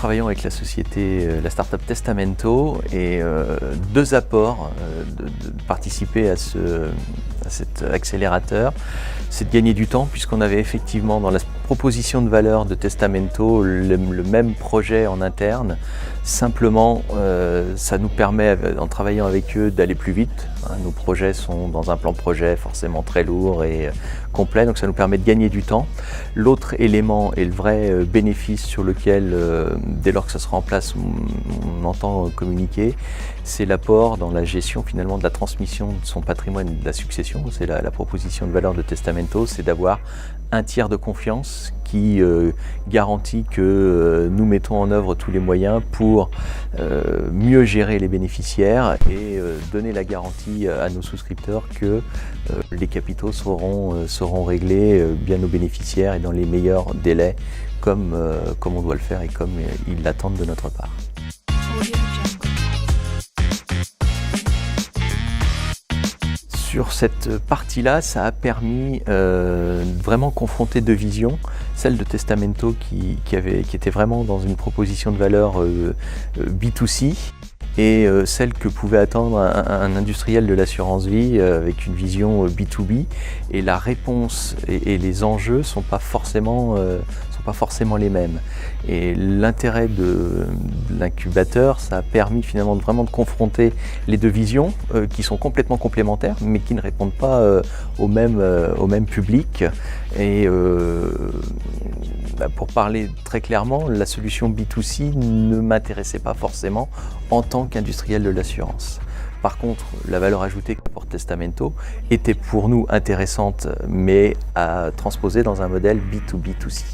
travaillons avec la société, la start-up Testamento, et deux apports de participer à cet accélérateur, c'est de gagner du temps, puisqu'on avait effectivement dans la proposition de valeur de Testamento le même projet en interne. Simplement, ça nous permet, en travaillant avec eux, d'aller plus vite. Nos projets sont dans un plan projet forcément très lourd et complet, donc ça nous permet de gagner du temps. L'autre élément et le vrai bénéfice sur lequel, dès lors que ça sera en place, on entend communiquer, c'est l'apport dans la gestion finalement de la transmission de son patrimoine et de la succession. C'est la proposition de valeur de Testamento, c'est d'avoir un tiers de confiance qui garantit que nous mettons en œuvre tous les moyens pour mieux gérer les bénéficiaires et donner la garantie à nos souscripteurs que les capitaux seront réglés bien aux bénéficiaires et dans les meilleurs délais comme on doit le faire et comme ils l'attendent de notre part. Sur cette partie-là, ça a permis de vraiment confronter deux visions, celle de Testamento qui était vraiment dans une proposition de valeur B2C et celle que pouvait attendre un industriel de l'assurance vie avec une vision B2B. Et la réponse et les enjeux sont pas forcément les mêmes. Et l'intérêt de l'incubateur, ça a permis finalement vraiment de confronter les deux visions qui sont complètement complémentaires mais qui ne répondent pas au même public. Et pour parler très clairement, la solution B2C ne m'intéressait pas forcément en tant qu'industriel de l'assurance. Par contre, la valeur ajoutée qu'apporte Testamento était pour nous intéressante, mais à transposer dans un modèle B2B2C.